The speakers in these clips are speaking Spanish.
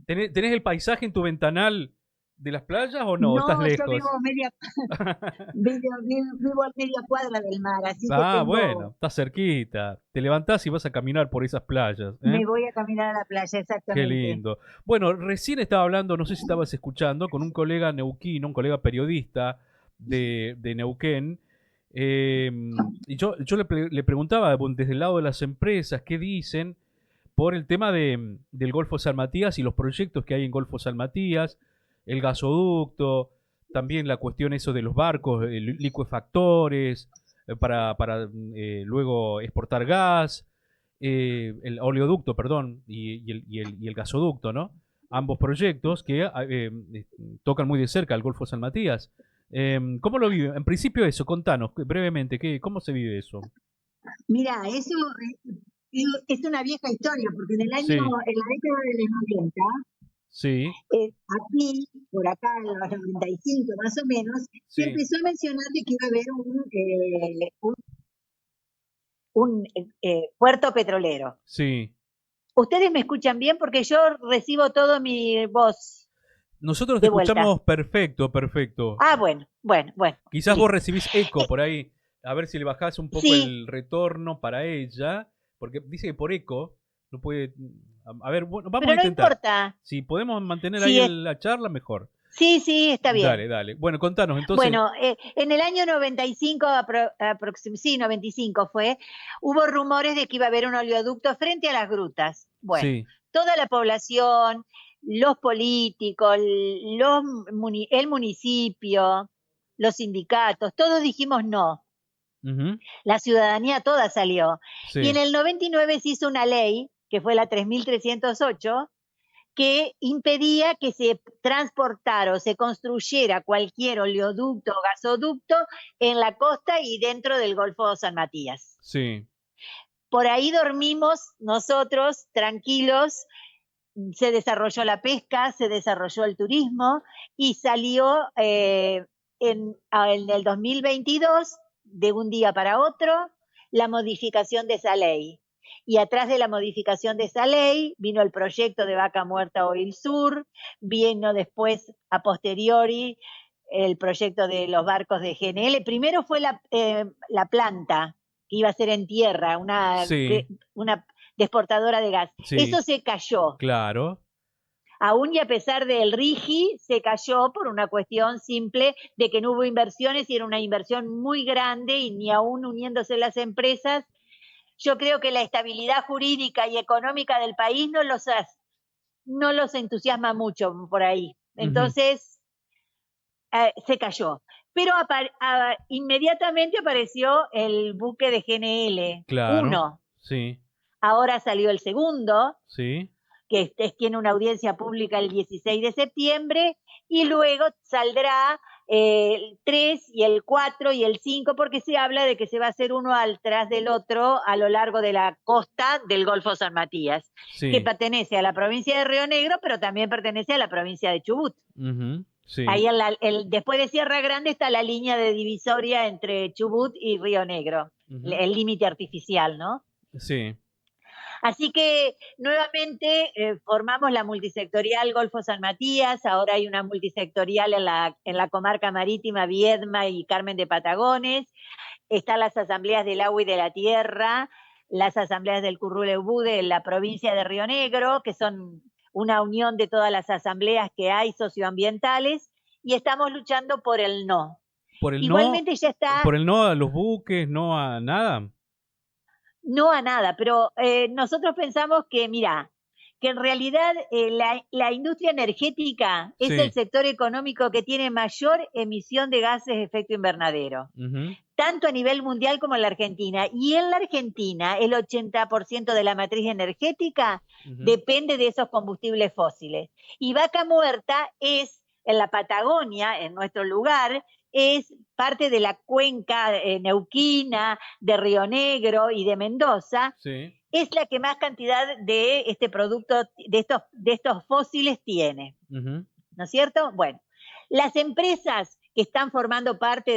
¿Tenés el paisaje en tu ventanal de las playas o no? ¿Estás No, yo vivo lejos? vivo a media cuadra del mar, así que Ah, bueno, tengo, estás cerquita. Te levantás y vas a caminar por esas playas, ¿eh? me voy a caminar a la playa, Qué exactamente. lindo. Bueno, recién estaba hablando, no sé si estabas escuchando, con un colega neuquino, un colega periodista de Neuquén, eh, y yo le preguntaba bueno, desde el lado de las empresas qué dicen por el tema del Golfo San Matías y los proyectos que hay en Golfo San Matías, el gasoducto, también la cuestión eso de los barcos, licuefactores, luego exportar gas, el oleoducto, perdón, y el gasoducto, ¿no? Ambos proyectos que tocan muy de cerca el Golfo San Matías. ¿Cómo lo vive? En principio eso, contanos brevemente, ¿cómo se vive eso? Mira, eso es una vieja historia, porque Sí, en la década de los 90, sí, aquí, por acá, en los 95 más o menos, se sí, empezó a mencionar de que iba a haber un puerto petrolero. sí. ¿Ustedes me escuchan bien? Porque yo recibo todo mi voz Nosotros te de vuelta. escuchamos perfecto, perfecto. Ah, bueno, bueno, bueno, Quizás vos listo. recibís eco Eh, por ahí. A ver si le bajás un poco sí, el retorno para ella. Porque dice que por eco no puede. A ver, bueno, vamos a pero no intentar. importa. Si podemos mantener ahí Sí, la charla, mejor. sí, sí, está bien. Dale, dale. Bueno, contanos, entonces. Bueno, en el año 95, sí, 95 fue, hubo rumores de que iba a haber un oleoducto frente a las grutas. Bueno, Sí. toda la población, los políticos, el municipio, los sindicatos, todos dijimos no. Ujú, La ciudadanía toda salió. Y en sí. el 99 se hizo una ley, que fue la 3308, que impedía que se transportara o se construyera cualquier oleoducto o gasoducto en la costa y dentro del Golfo San Matías. Sí. Por ahí dormimos nosotros tranquilos, se desarrolló la pesca, se desarrolló el turismo y salió en el 2022, de un día para otro, la modificación de esa ley. Y atrás de la modificación de esa ley vino el proyecto de Vaca Muerta Oil Sur, vino después, a posteriori, el proyecto de los barcos de GNL. Primero fue la planta que iba a ser en tierra, Sí. una desportadora de gas. Sí. Eso se cayó. Claro. Aún y a pesar del RIGI, se cayó por una cuestión simple de que no hubo inversiones y era una inversión muy grande y ni aún uniéndose las empresas. Yo creo que la estabilidad jurídica y económica del país no los entusiasma mucho por ahí. Ujú, Entonces, se cayó. Pero inmediatamente apareció el buque de GNL claro. 1. Sí. Ahora salió el segundo, Sí. tiene una audiencia pública el 16 de septiembre, y luego saldrá el 3 y el 4 y el 5, porque se habla de que se va a hacer uno al tras del otro a lo largo de la costa del Golfo San Matías, que Sí. pertenece a la provincia de Río Negro, pero también pertenece a la provincia de Chubut. Ujú, sí. Ahí después de Sierra Grande está la línea de divisoria entre Chubut y Río Negro, Ujú, el límite artificial, ¿no? sí. Así que nuevamente formamos la multisectorial Golfo San Matías, ahora hay una multisectorial en la comarca marítima Viedma y Carmen de Patagones, están las asambleas del agua y de la tierra, las asambleas del Curruleubú de la provincia de Río Negro, que son una unión de todas las asambleas que hay socioambientales, y estamos luchando por el no. Por el no, Igualmente ya está, por el no a los buques, no a nada. no a nada, pero nosotros pensamos que, mira, que en realidad la industria energética es el Sí. sector económico que tiene mayor emisión de gases de efecto invernadero, Ujú, tanto a nivel mundial como en la Argentina. Y en la Argentina, el 80% de la matriz energética ujú, depende de esos combustibles fósiles. Y Vaca Muerta es, en la Patagonia, en nuestro lugar, es parte de la cuenca neuquina, de Río Negro y de Mendoza, sí. es la que más cantidad de este producto, de estos fósiles tiene. Ujú, ¿No es cierto? Bueno, las empresas que están formando parte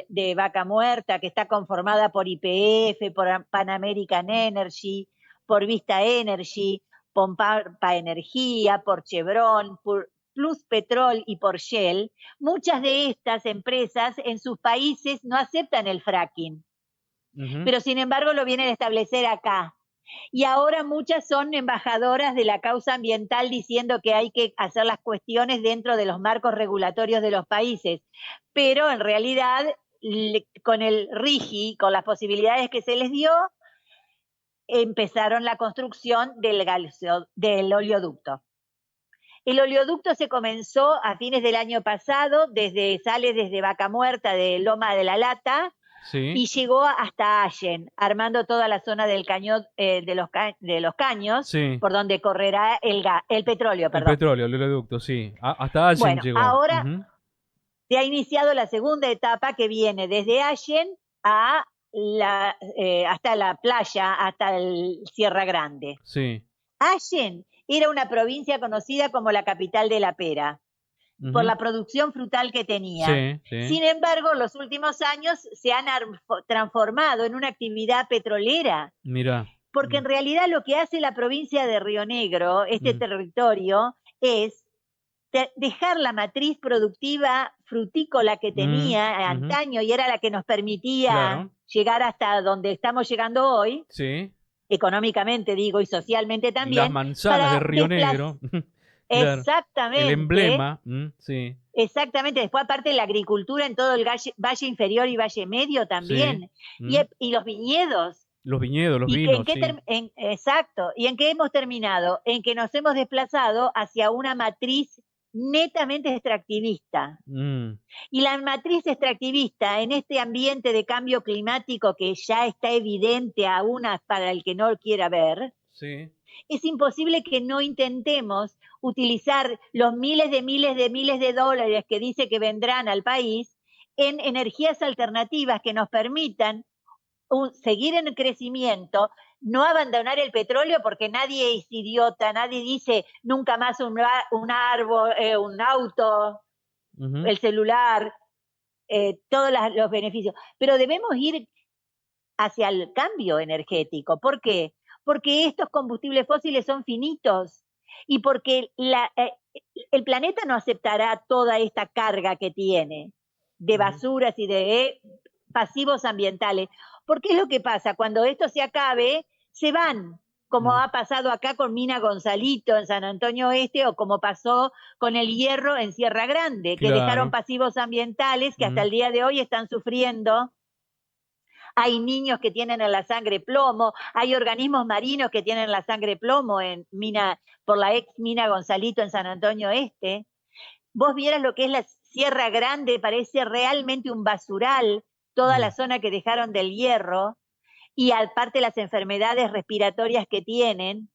de Vaca Muerta, que está conformada por YPF, por Pan American Energy, por Vista Energy, Pompa Energía, por Chevron, por Plus Petrol y por Shell, muchas de estas empresas en sus países no aceptan el fracking, pero sin embargo lo vienen a establecer acá. Y ahora muchas son embajadoras de la causa ambiental diciendo que hay que hacer las cuestiones dentro de los marcos regulatorios de los países. Pero en realidad, con el RIGI, con las posibilidades que se les dio, empezaron la construcción del oleoducto. El oleoducto se comenzó a fines del año pasado, sale desde Vaca Muerta, de Loma de la Lata, sí, y llegó hasta Allen, armando toda la zona del cañón, de los caños, sí. por donde correrá el petróleo, El perdón. petróleo, el oleoducto, sí. Hasta Allen Bueno, llegó. ahora se ha iniciado la segunda etapa que viene desde Allen hasta la playa, hasta el Sierra Grande. Sí. Allen era una provincia conocida como la capital de la pera, por la producción frutal que tenía. Sí, sí. Sin embargo, los últimos años se han transformado en una actividad petrolera. Mira. Porque en realidad lo que hace la provincia de Río Negro, este territorio, es dejar la matriz productiva frutícola que tenía antaño y era la que nos permitía llegar hasta donde estamos llegando hoy, sí, económicamente digo y socialmente también. Las manzanas de Río Negro. Claro. Exactamente. El emblema, sí. Exactamente. Después, aparte, la agricultura en todo el valle inferior y valle medio también. Sí. Y los viñedos. Los viñedos, los vinos, sí. Exacto. ¿Y en qué hemos terminado? En que nos hemos desplazado hacia una matriz netamente extractivista. Y la matriz extractivista, en este ambiente de cambio climático que ya está evidente aún para el que no lo quiera ver, sí, es imposible que no intentemos utilizar los miles de dólares que dice que vendrán al país en energías alternativas que nos permitan seguir en el crecimiento, no abandonar el petróleo porque nadie es idiota, nadie dice nunca más un árbol, un auto, el celular, todos los beneficios. Pero debemos ir hacia el cambio energético. ¿Por qué? Porque estos combustibles fósiles son finitos y porque el planeta no aceptará toda esta carga que tiene de basuras y de pasivos ambientales. Porque es lo que pasa, cuando esto se acabe, se van, como ha pasado acá con Mina Gonzalito en San Antonio Oeste o como pasó con el hierro en Sierra Grande, que dejaron pasivos ambientales que hasta el día de hoy están sufriendo. Hay niños que tienen en la sangre plomo, hay organismos marinos que tienen la sangre plomo por la ex Mina Gonzalito en San Antonio Este. Vos vieras lo que es la Sierra Grande, parece realmente un basural, toda la zona que dejaron del hierro, y aparte las enfermedades respiratorias que tienen,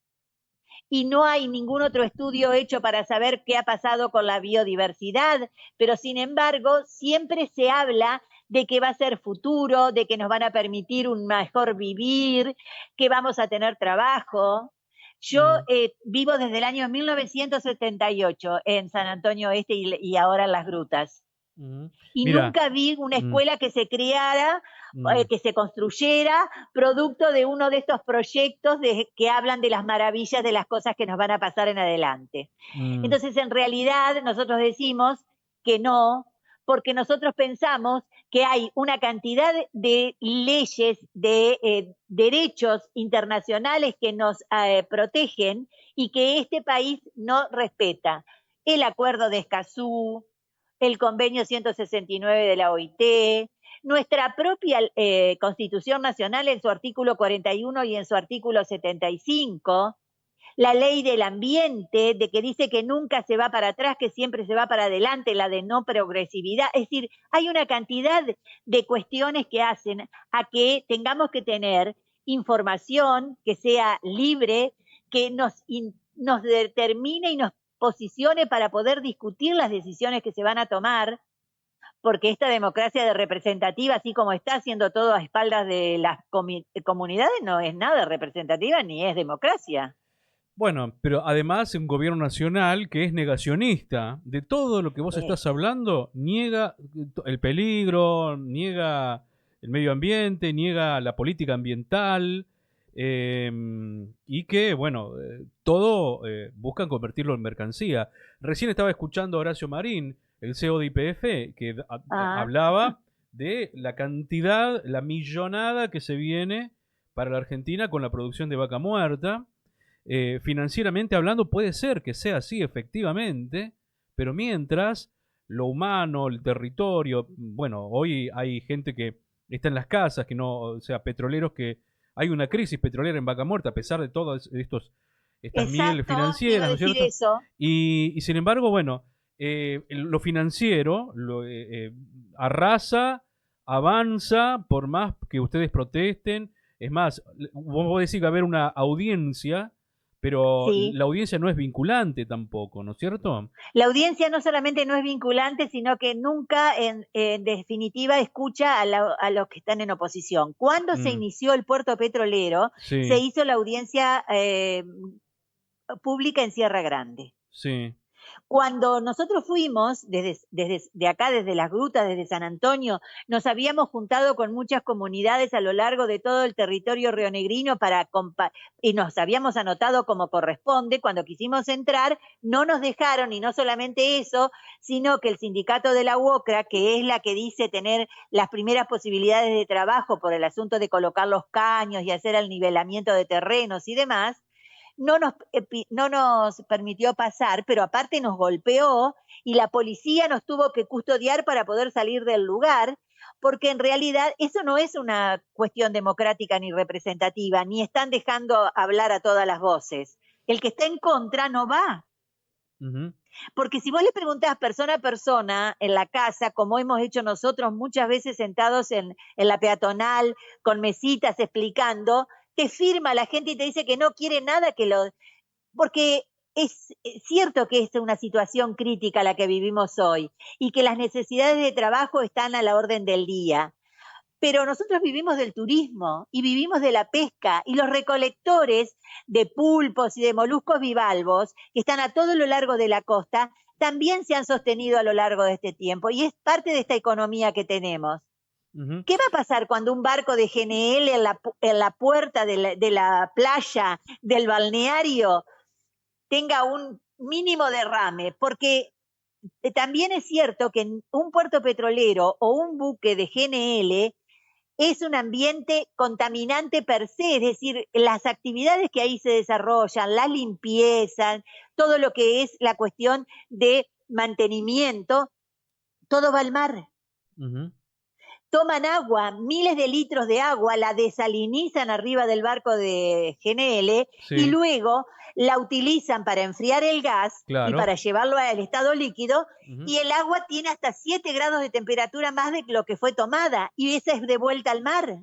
y no hay ningún otro estudio hecho para saber qué ha pasado con la biodiversidad, pero sin embargo siempre se habla de que va a ser futuro, de que nos van a permitir un mejor vivir, que vamos a tener trabajo. Yo vivo desde el año 1978 en San Antonio Este y ahora en Las Grutas. Y Mira, nunca vi una escuela que se creara, que se construyera, producto de uno de estos proyectos que hablan de las maravillas de las cosas que nos van a pasar en adelante. Entonces, en realidad, nosotros decimos que no, porque nosotros pensamos que hay una cantidad de leyes, de derechos internacionales que nos protegen y que este país no respeta. El Acuerdo de Escazú, el Convenio 169 de la OIT, nuestra propia Constitución Nacional en su artículo 41 y en su artículo 75, la ley del ambiente, de que dice que nunca se va para atrás, que siempre se va para adelante, la de no progresividad. Es decir, hay una cantidad de cuestiones que hacen a que tengamos que tener información que sea libre, que nos determine y nos posicione para poder discutir las decisiones que se van a tomar, porque esta democracia de representativa, así como está haciendo todo a espaldas de las comunidades, no es nada representativa ni es democracia. Bueno, pero además un gobierno nacional que es negacionista de todo lo que vos estás hablando, niega el peligro, niega el medio ambiente, niega la política ambiental. y que, bueno, todo buscan convertirlo en mercancía. Recién estaba escuchando a Horacio Marín, el CEO de YPF, que Ah, hablaba de la cantidad, la millonada que se viene para la Argentina con la producción de vaca muerta. Financieramente hablando, puede ser que sea así, efectivamente, pero mientras lo humano, el territorio, bueno, hoy hay gente que está en las casas, que no, o sea, petroleros que hay una crisis petrolera en Vaca Muerta, a pesar de todas estas mieles exacto, te iba a financieras, ¿no es decir cierto? eso. Y sin embargo, bueno, lo financiero arrasa, avanza, por más que ustedes protesten. Es más, vos podés decir que va a haber una audiencia, pero Sí. la audiencia no es vinculante tampoco, ¿no es cierto? La audiencia no solamente no es vinculante, sino que nunca, en definitiva, escucha a los que están en oposición. Cuando se Mm, inició el puerto petrolero, se sí, hizo la audiencia pública en Sierra Grande. sí. Cuando nosotros fuimos desde acá, desde las grutas, desde San Antonio, nos habíamos juntado con muchas comunidades a lo largo de todo el territorio rionegrino y nos habíamos anotado como corresponde. Cuando quisimos entrar, no nos dejaron, y no solamente eso, sino que el sindicato de la UOCRA, que es la que dice tener las primeras posibilidades de trabajo por el asunto de colocar los caños y hacer el nivelamiento de terrenos y demás, no nos permitió pasar, pero aparte nos golpeó y la policía nos tuvo que custodiar para poder salir del lugar, porque en realidad eso no es una cuestión democrática ni representativa, ni están dejando hablar a todas las voces. El que está en contra no va. Ujú, Porque si vos le preguntás persona a persona en la casa, como hemos hecho nosotros muchas veces sentados en la peatonal, con mesitas explicando, te firma la gente y te dice que no quiere nada que lo, porque es cierto que es una situación crítica la que vivimos hoy y que las necesidades de trabajo están a la orden del día. Pero nosotros vivimos del turismo y vivimos de la pesca, y los recolectores de pulpos y de moluscos bivalvos que están a todo lo largo de la costa también se han sostenido a lo largo de este tiempo y es parte de esta economía que tenemos. ujú. ¿Qué va a pasar cuando un barco de GNL en la puerta de la playa del balneario tenga un mínimo derrame? Porque también es cierto que un puerto petrolero o un buque de GNL es un ambiente contaminante per se, es decir, las actividades que ahí se desarrollan, la limpieza, todo lo que es la cuestión de mantenimiento, todo va al mar. Ujú. Toman agua, miles de litros de agua, la desalinizan arriba del barco de GNL y Sí, luego la utilizan para enfriar el gas y claro. para llevarlo al estado líquido, Ujú, y el agua tiene hasta 7 grados de temperatura más de lo que fue tomada y esa es de vuelta al mar.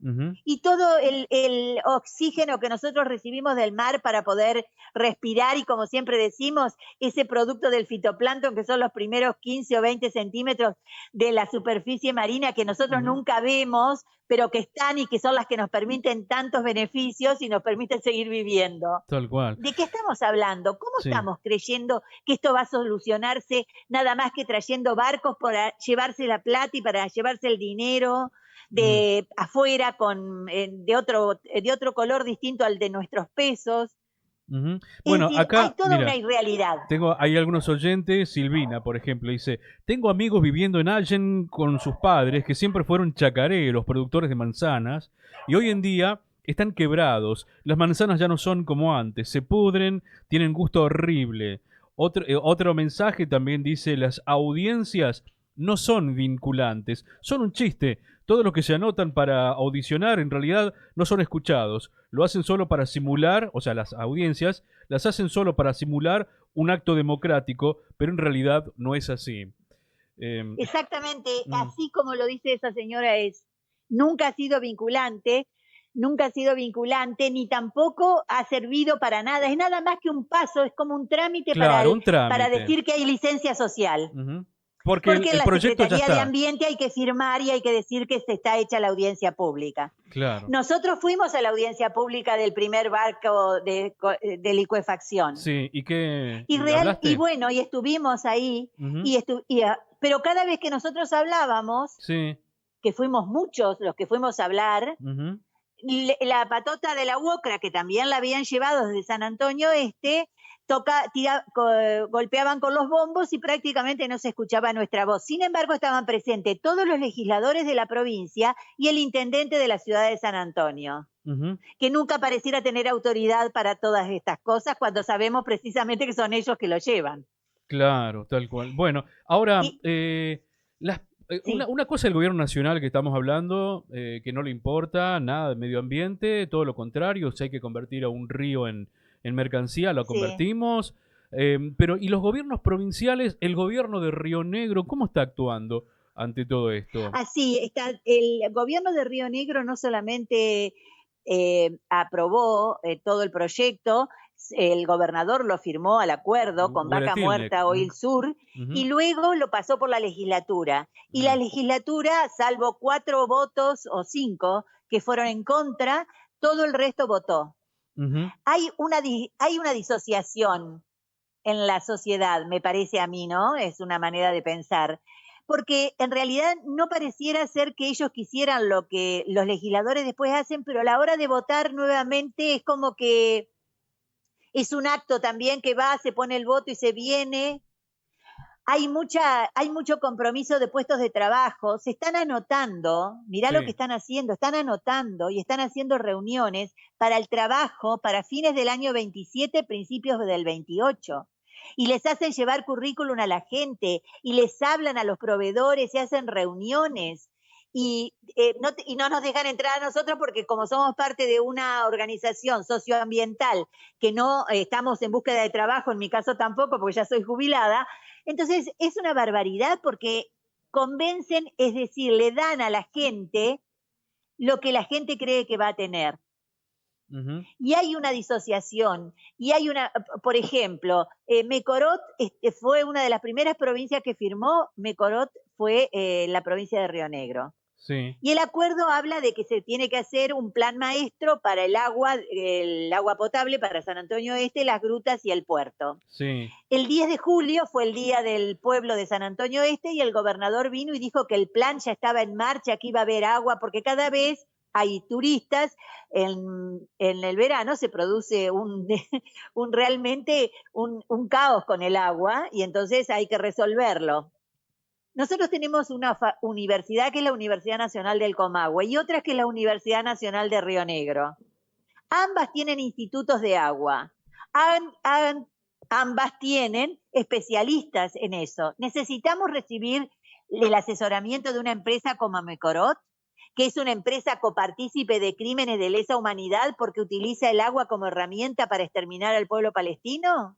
ujú, Y todo el oxígeno que nosotros recibimos del mar para poder respirar, y como siempre decimos, ese producto del fitoplancton que son los primeros 15 o 20 centímetros de la superficie marina que nosotros ujú. nunca vemos, pero que están y que son las que nos permiten tantos beneficios y nos permiten seguir viviendo. Tal cual. ¿De qué estamos hablando? ¿Cómo Sí. estamos creyendo que esto va a solucionarse nada más que trayendo barcos para llevarse la plata y para llevarse el dinero Mm. de afuera de otro color distinto al de nuestros pesos? Ujú. Es Bueno, decir, hay acá, toda una mira, irrealidad. hay algunos oyentes, Silvina, por ejemplo, dice, tengo amigos viviendo en Allen con sus padres que siempre fueron chacareros, productores de manzanas, y hoy en día están quebrados. Las manzanas ya no son como antes, se pudren, tienen gusto horrible. Otro mensaje también dice, las audiencias no son vinculantes, son un chiste. Todos los que se anotan para audicionar en realidad no son escuchados. Lo hacen solo para simular, o sea, las audiencias las hacen solo para simular un acto democrático, pero en realidad no es así. Eh, Exactamente, mm, así como lo dice esa señora, nunca ha sido vinculante, nunca ha sido vinculante, ni tampoco ha servido para nada. Es nada más que un paso, es como un trámite claro, un para trámite. decir que hay licencia social. Ujú. Porque Porque en el la proyecto ya Secretaría de está. Ambiente hay que firmar y hay que decir que se está hecha la audiencia pública. Claro. Nosotros fuimos a la audiencia pública del primer barco de licuefacción. Sí, ¿y qué? Y y ¿Hablaste? bueno, y estuvimos ahí, Ujú. pero cada vez que nosotros hablábamos, Sí. que fuimos muchos los que fuimos a hablar, Ujú. la patota de la UOCRA, que también la habían llevado desde San Antonio Este, golpeaban con los bombos y prácticamente no se escuchaba nuestra voz. Sin embargo, estaban presentes todos los legisladores de la provincia y el intendente de la ciudad de San Antonio, que nunca pareciera tener autoridad para todas estas cosas cuando sabemos precisamente que son ellos que lo llevan. Claro, tal cual. Bueno, ahora, Y una, sí, una cosa del gobierno nacional que estamos hablando, que no le importa nada de medio ambiente, todo lo contrario, si hay que convertir a un río en mercancía, lo sí. convertimos. Pero, ¿y los gobiernos provinciales, el gobierno de Río Negro, cómo está actuando ante todo esto? Así está. El gobierno de Río Negro no solamente aprobó todo el proyecto, el gobernador lo firmó al acuerdo con Vaca Huelatilnec. Muerta Oil Sur Ujú, y luego lo pasó por la legislatura. Y la mm, legislatura, salvo 4 votos o 5 que fueron en contra, todo el resto votó. ujú, Hay una disociación en la sociedad, me parece a mí, ¿no? Es una manera de pensar. Porque en realidad no pareciera ser que ellos quisieran lo que los legisladores después hacen, pero a la hora de votar nuevamente es como que es un acto también que va, se pone el voto y se viene. Hay mucho compromiso de puestos de trabajo, se están anotando, mirá lo que sí. están haciendo, están anotando y están haciendo reuniones para el trabajo para fines del año 27, principios del 28. Y les hacen llevar currículum a la gente y les hablan a los proveedores y hacen reuniones. Y no nos dejan entrar a nosotros porque como somos parte de una organización socioambiental que no estamos en búsqueda de trabajo, en mi caso tampoco porque ya soy jubilada, entonces es una barbaridad porque convencen, es decir, le dan a la gente lo que la gente cree que va a tener. Ujú, Y hay una disociación, y hay una, por ejemplo, Mecorot fue una de las primeras provincias que firmó, Mecorot fue la provincia de Río Negro. sí, Y el acuerdo habla de que se tiene que hacer un plan maestro para el agua potable para San Antonio Este, las grutas y el puerto. sí. El 10 de julio fue el día del pueblo de San Antonio Este y el gobernador vino y dijo que el plan ya estaba en marcha, que iba a haber agua, porque cada vez hay turistas, en el verano se produce realmente un caos con el agua y entonces hay que resolverlo. Nosotros tenemos una universidad que es la Universidad Nacional del Comahue y otra que es la Universidad Nacional de Río Negro. Ambas tienen institutos de agua. Han- han- Ambas tienen especialistas en eso. Necesitamos recibir el asesoramiento de una empresa como Mecorot, que es una empresa copartícipe de crímenes de lesa humanidad porque utiliza el agua como herramienta para exterminar al pueblo palestino.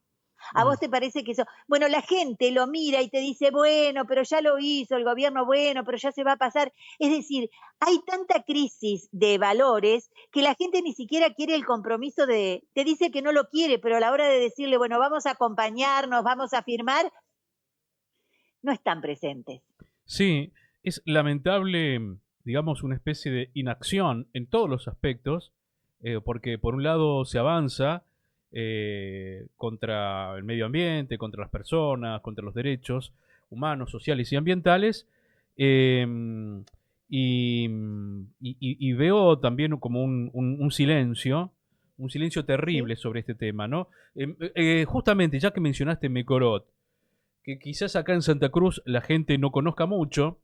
¿A Mm. vos te parece que eso? Bueno, la gente lo mira y te dice, bueno, pero ya lo hizo el gobierno, bueno, pero ya se va a pasar. Es decir, hay tanta crisis de valores que la gente ni siquiera quiere el compromiso te dice que no lo quiere, pero a la hora de decirle, bueno, vamos a acompañarnos, vamos a firmar, no están presentes. Sí, es lamentable, digamos, una especie de inacción en todos los aspectos, porque por un lado se avanza contra el medio ambiente, contra las personas, contra los derechos humanos, sociales y ambientales, em, y veo también como un silencio ¿Sí? terrible sobre este tema, ¿no? Justamente, ya que mencionaste Mecorot, que quizás acá en Santa Cruz la gente no conozca mucho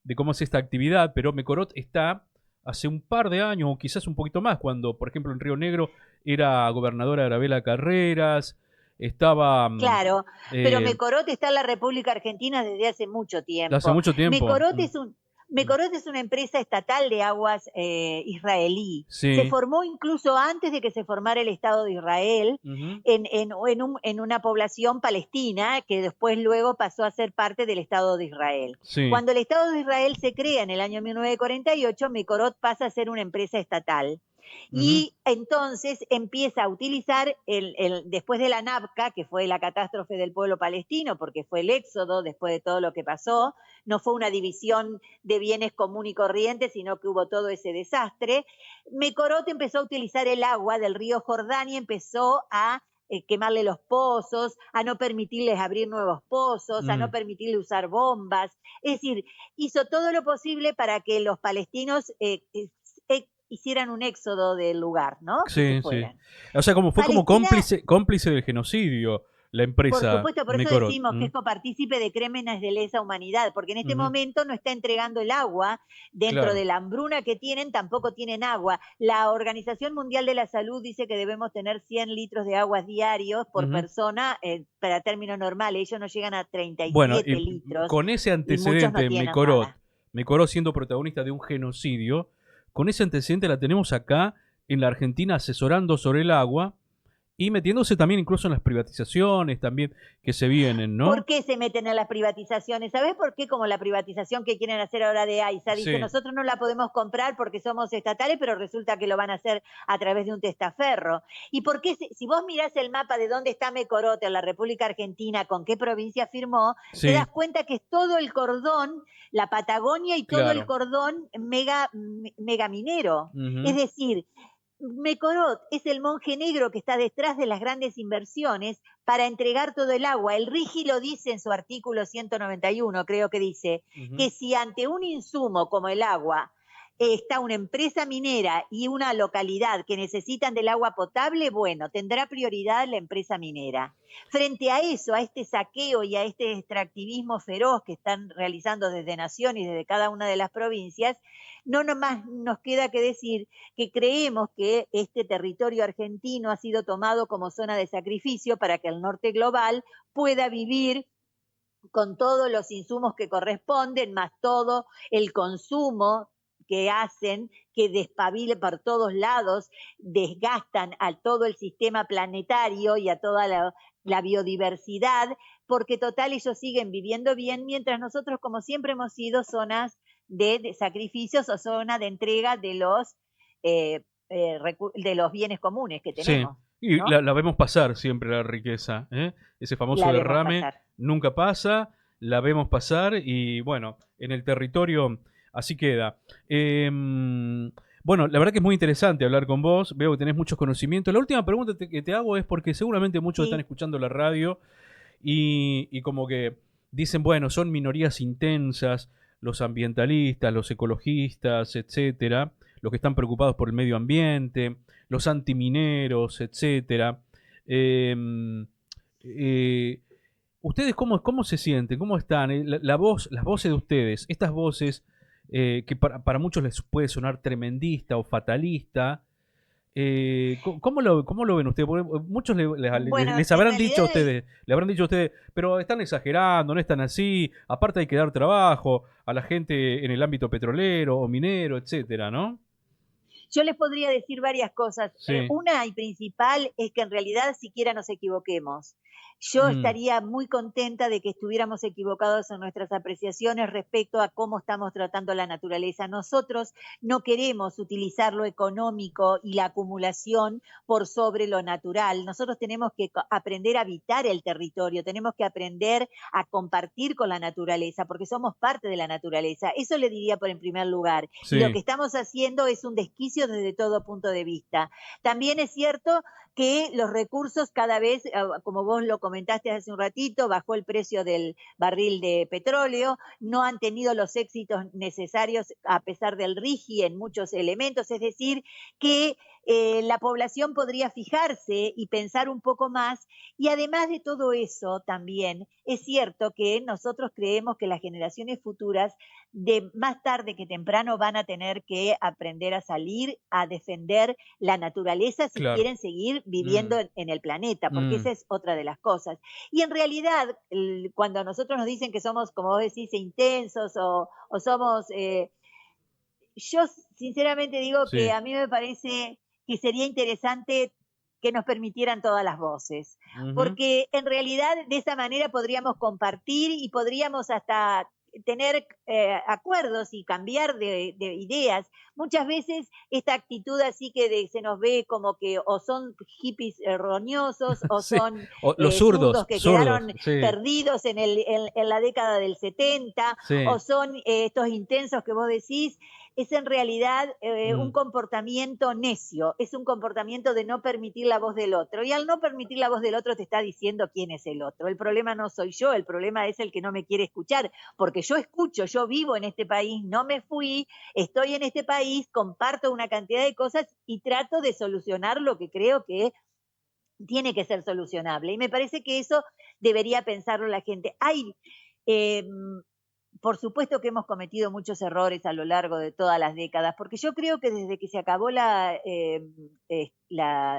de cómo es esta actividad, pero Mecorot está hace un par de años o quizás un poquito más, cuando, por ejemplo, en Río Negro era gobernadora Arabela Carreras, estaba Claro, pero eh, Mecorot está en la República Argentina desde hace mucho hace tiempo. mucho tiempo. Mecorot es un, Mm, Mecorot es una empresa estatal de aguas israelí. Se sí, formó incluso antes de que se formara el Estado de Israel ujú, en una población palestina que después luego pasó a ser parte del Estado de Israel. sí, Cuando el Estado de Israel se crea en el año 1948, Mecorot pasa a ser una empresa estatal. ujú, Y entonces empieza a utilizar, después de la NABCA, que fue la catástrofe del pueblo palestino, porque fue el éxodo después de todo lo que pasó, no fue una división de bienes común y corriente, sino que hubo todo ese desastre, Mecorot empezó a utilizar el agua del río Jordán y empezó a quemarle los pozos, a no permitirles abrir nuevos pozos, a no mm, permitirle usar bombas. Es decir, hizo todo lo posible para que los palestinos hicieran un éxodo del lugar, ¿no? Que se Sí, sí. fueran. O sea, como fue como Palestina, cómplice del genocidio la por empresa supuesto, por eso Mekorot. decimos que es copartícipe de crímenes de lesa humanidad, porque en este Ujú. momento no está entregando el agua, dentro Claro. de la hambruna que tienen, tampoco tienen agua. La Organización Mundial de la Salud dice que debemos tener 100 litros de agua diarios por Ujú. persona para términos normales, ellos no llegan a Bueno, 37 litros con ese y muchos no antecedente, tienen nada. Mekorot siendo protagonista de un genocidio, con ese antecedente la tenemos acá en la Argentina asesorando sobre el agua y metiéndose también incluso en las privatizaciones también que se vienen, ¿Por ¿no? qué se meten en las privatizaciones? ¿Sabés por qué? Como la privatización que quieren hacer ahora de AISA. Dice, Sí. nosotros no la podemos comprar porque somos estatales, pero resulta que lo van a hacer a través de un testaferro. ¿Y por qué? Si vos mirás el mapa de dónde está Mecorote en la República Argentina, con qué provincia firmó, te das Sí, cuenta que es todo el cordón, la Patagonia y todo el claro. cordón mega minero. Es Ujú. decir, Mecorot es el monje negro que está detrás de las grandes inversiones para entregar todo el agua. El RIGI lo dice en su artículo 191, creo que dice, Ujú. que si ante un insumo como el agua está una empresa minera y una localidad que necesitan del agua potable, bueno, tendrá prioridad la empresa minera. Frente a eso, a este saqueo y a este extractivismo feroz que están realizando desde Nación y desde cada una de las provincias, no nomás nos queda que decir que creemos que este territorio argentino ha sido tomado como zona de sacrificio para que el norte global pueda vivir con todos los insumos que corresponden, más todo el consumo que hacen, que despabile por todos lados, desgastan a todo el sistema planetario y a toda la biodiversidad, porque total ellos siguen viviendo bien, mientras nosotros, como siempre, hemos sido zonas de sacrificios o zona de entrega de los bienes comunes que Sí. tenemos, Y ¿no? la vemos pasar siempre la riqueza, ¿eh? Ese famoso La vemos derrame pasar. nunca pasa, la vemos pasar y bueno, en el territorio así queda. Bueno, la verdad que es muy interesante hablar con vos, veo que tenés muchos conocimientos. La última pregunta que te hago es porque seguramente muchos están Sí. escuchando la radio y como que dicen, bueno, son minorías intensas, los ambientalistas, los ecologistas, etcétera, los que están preocupados por el medio ambiente, los antimineros, etcétera. Eh, eh, ¿Ustedes cómo se sienten? ¿Cómo están? La voz, las voces de ustedes, estas voces que para muchos les puede sonar tremendista o fatalista, cómo lo ven ustedes? Porque muchos Bueno, les en habrán dicho a realidad ustedes, le habrán dicho a ustedes, pero están exagerando, no están así, aparte hay que dar trabajo a la gente en el ámbito petrolero o minero, etcétera, ¿no? yo les podría decir varias cosas. Sí. Una y principal es que en realidad siquiera nos equivoquemos. Yo Mm, estaría muy contenta de que estuviéramos equivocados en nuestras apreciaciones respecto a cómo estamos tratando la naturaleza. Nosotros no queremos utilizar lo económico y la acumulación por sobre lo natural. Nosotros tenemos que aprender a habitar el territorio, tenemos que aprender a compartir con la naturaleza, porque somos parte de la naturaleza. Eso le diría por en primer lugar. Y lo que sí, estamos haciendo es un desquicio desde todo punto de vista. También es cierto que los recursos cada vez, como vos lo comentaste hace un ratito, bajó el precio del barril de petróleo, no han tenido los éxitos necesarios a pesar del RIGI en muchos elementos, es decir, que la población podría fijarse y pensar un poco más. Y además de todo eso, también es cierto que nosotros creemos que las generaciones futuras de más tarde que temprano van a tener que aprender a salir a defender la naturaleza si claro. quieren seguir viviendo Mm, en el planeta, porque mm, esa es otra de las cosas. Y en realidad, cuando a nosotros nos dicen que somos, como vos decís, intensos o somos, yo sinceramente digo que sí. a mí me parece que sería interesante que nos permitieran todas las voces, Ujú. porque en realidad de esa manera podríamos compartir y podríamos hasta tener acuerdos y cambiar de ideas. Muchas veces esta actitud así que se nos ve como que o son hippies roñosos o Sí. son O los zurdos zurdos, que zurdos, quedaron sí, perdidos en la década del 70 sí. o son estos intensos que vos decís. es en realidad un Mm, comportamiento necio, es un comportamiento de no permitir la voz del otro. Y al no permitir la voz del otro te está diciendo quién es el otro. El problema no soy yo, el problema es el que no me quiere escuchar, porque yo escucho, yo vivo en este país, no me fui, estoy en este país, comparto una cantidad de cosas y trato de solucionar lo que creo que tiene que ser solucionable. Y me parece que eso debería pensarlo la gente. Eh, por supuesto que hemos cometido muchos errores a lo largo de todas las décadas, porque yo creo que desde que se acabó la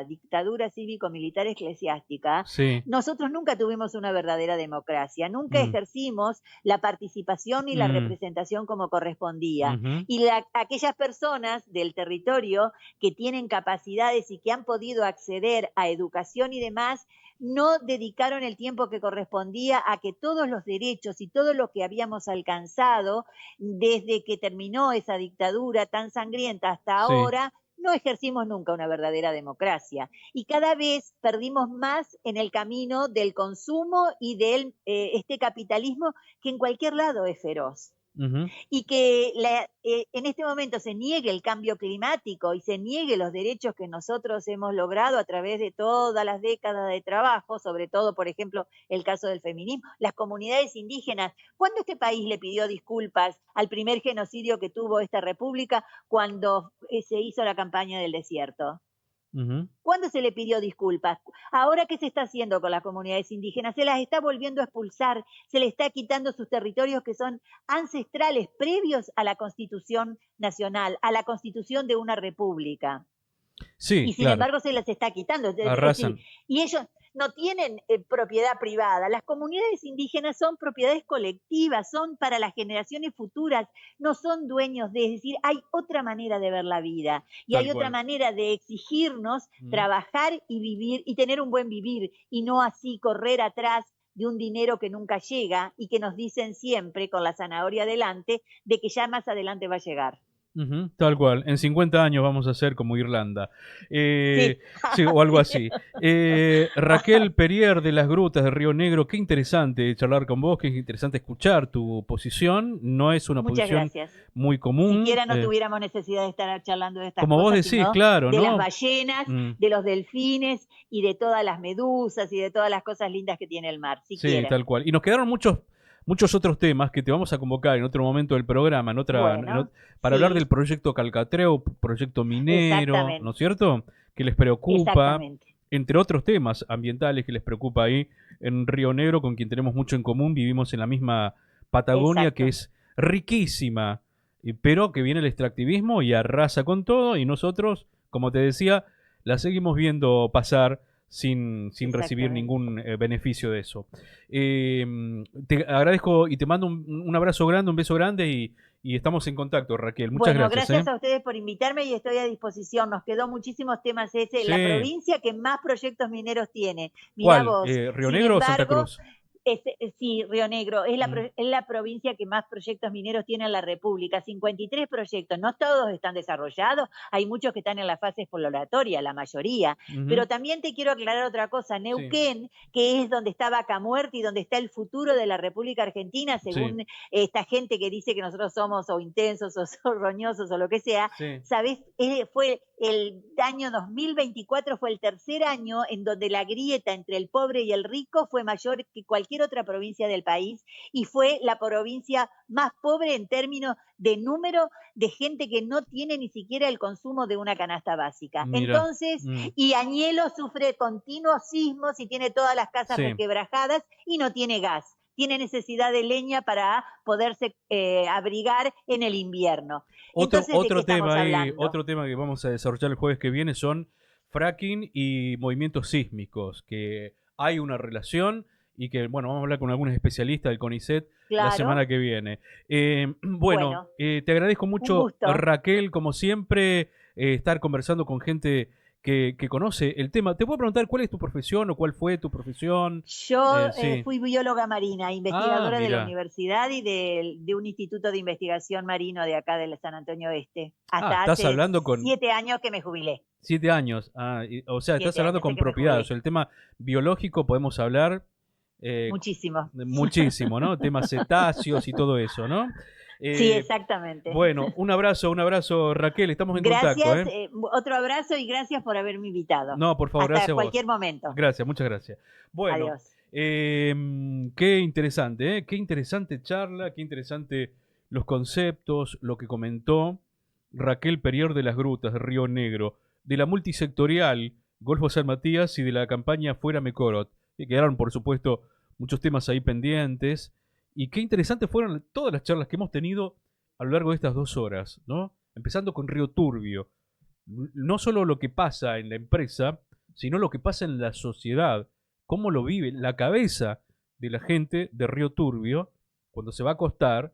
dictadura cívico-militar eclesiástica, sí. nosotros nunca tuvimos una verdadera democracia, nunca Mm, ejercimos la participación y la mm, representación como correspondía. ujú, Y aquellas personas del territorio que tienen capacidades y que han podido acceder a educación y demás, no dedicaron el tiempo que correspondía a que todos los derechos y todo lo que habíamos alcanzado desde que terminó esa dictadura tan sangrienta hasta sí. ahora, no ejercimos nunca una verdadera democracia. Y cada vez perdimos más en el camino del consumo y del este capitalismo que en cualquier lado es feroz Ujú. y que en este momento se niegue el cambio climático y se niegue los derechos que nosotros hemos logrado a través de todas las décadas de trabajo, sobre todo, por ejemplo, el caso del feminismo, las comunidades indígenas. ¿Cuándo este país le pidió disculpas al primer genocidio que tuvo esta república cuando se hizo la campaña del desierto? Ujú. ¿Cuándo se le pidió disculpas? Ahora, ¿qué se está haciendo con las comunidades indígenas? Se las está volviendo a expulsar, se le está quitando sus territorios que son ancestrales, previos a la Constitución Nacional, a la constitución de una república. Sí, Y sin claro. embargo se las está quitando. Es decir, Arrasan. y ellos no tienen propiedad privada. Las comunidades indígenas son propiedades colectivas, son para las generaciones futuras, no son dueños de, es decir, hay otra manera de ver la vida y Tal hay otra cual. manera de exigirnos Mm. trabajar y vivir y tener un buen vivir y no así correr atrás de un dinero que nunca llega y que nos dicen siempre con la zanahoria adelante de que ya más adelante va a llegar. Ujú, tal cual. En 50 años vamos a ser como Irlanda. Sí, Sí, o algo sí. así. Raquel Perier de las Grutas de Río Negro, qué interesante charlar con vos, qué interesante escuchar tu posición. No es una Muchas posición gracias. muy común. Siquiera no tuviéramos necesidad de estar charlando de estas Como vos cosas, decís, sino claro, de las ¿no? ballenas, Mm, de los delfines y de todas las medusas y de todas las cosas lindas que tiene el mar, sí, siquiera. tal cual. Y nos quedaron muchos otros temas que te vamos a convocar en otro momento del programa, Bueno, para hablar del sí, proyecto Calcatreo, proyecto minero, ¿no es exactamente, cierto? Que les preocupa, exactamente, entre otros temas ambientales que les preocupa ahí en Río Negro, con quien tenemos mucho en común, vivimos en la misma Patagonia, que exacto. es riquísima, pero que viene el extractivismo y arrasa con todo, y nosotros, como te decía, la seguimos viendo pasar sin recibir Exactamente. ningún beneficio de eso. Te agradezco y te mando un abrazo grande, un beso grande y estamos en contacto, Raquel. Muchas Bueno, gracias, ¿eh? gracias a ustedes por invitarme y estoy a disposición. Nos quedó muchísimos temas ese, la Sí. provincia que más proyectos mineros tiene. Mirá ¿Cuál? vos, ¿Río sin Negro o Santa embargo, Cruz? sí, Río Negro Mm, es la provincia que más proyectos mineros tiene en la República. 53 proyectos, no todos están desarrollados, hay muchos que están en la fase exploratoria, la mayoría. ujú, Pero también te quiero aclarar otra cosa, sí, Neuquén, que es donde está Vaca Muerta y donde está el futuro de la República Argentina, sí, según esta gente que dice que nosotros somos o intensos o roñosos o lo que sea, sí. ¿sabés? Fue el año 2024, fue el tercer año en donde la grieta entre el pobre y el rico fue mayor que cualquier otra provincia del país y fue la provincia más pobre en términos de número de gente que no tiene ni siquiera el consumo de una canasta básica. Mira. Entonces, Mm, y Añelo sufre continuos sismos y tiene todas las casas sí. requebrajadas y no tiene gas, tiene necesidad de leña para poderse abrigar en el invierno. Entonces, ¿de qué Otro estamos tema ahí, hablando? otro tema que vamos a desarrollar el jueves que viene son fracking y movimientos sísmicos, que hay una relación y que, bueno, vamos a hablar con algunos especialistas del CONICET la Claro, semana que viene. Bueno, bueno, te agradezco un mucho, gusto. Raquel, como siempre, estar conversando con gente que conoce el tema. ¿Te puedo preguntar cuál es tu profesión o cuál fue tu profesión? Yo Sí. fui bióloga marina, Ah, investigadora de la mira. universidad y de un instituto de investigación marino de acá del San Antonio Oeste. Ah, Hasta estás hace hablando con 7 años que me jubilé. 7 años. O sea, estás 7 hablando años, sé con que me propiedad. O jubilé. sea, el tema biológico podemos hablar Muchísimo. muchísimo, ¿no? Temas cetáceos y todo eso, ¿no? Sí, Eh, exactamente. bueno, un abrazo, Raquel, estamos en contacto, Gracias, ¿eh? otro abrazo y gracias por haberme invitado. No, por favor, Hasta gracias a vos. cualquier momento. Gracias, muchas gracias. Bueno, Adiós. qué interesante, ¿eh? Qué interesante charla, qué interesante los conceptos, lo que comentó Raquel Perier de las Grutas, de Río Negro, de la multisectorial Golfo San Matías y de la campaña Fuera Mecorot. Y quedaron, por supuesto, muchos temas ahí pendientes. Y qué interesantes fueron todas las charlas que hemos tenido a lo largo de estas 2 horas, ¿no? Empezando con Río Turbio. No solo lo que pasa en la empresa, sino lo que pasa en la sociedad, cómo lo vive la cabeza de la gente de Río Turbio cuando se va a acostar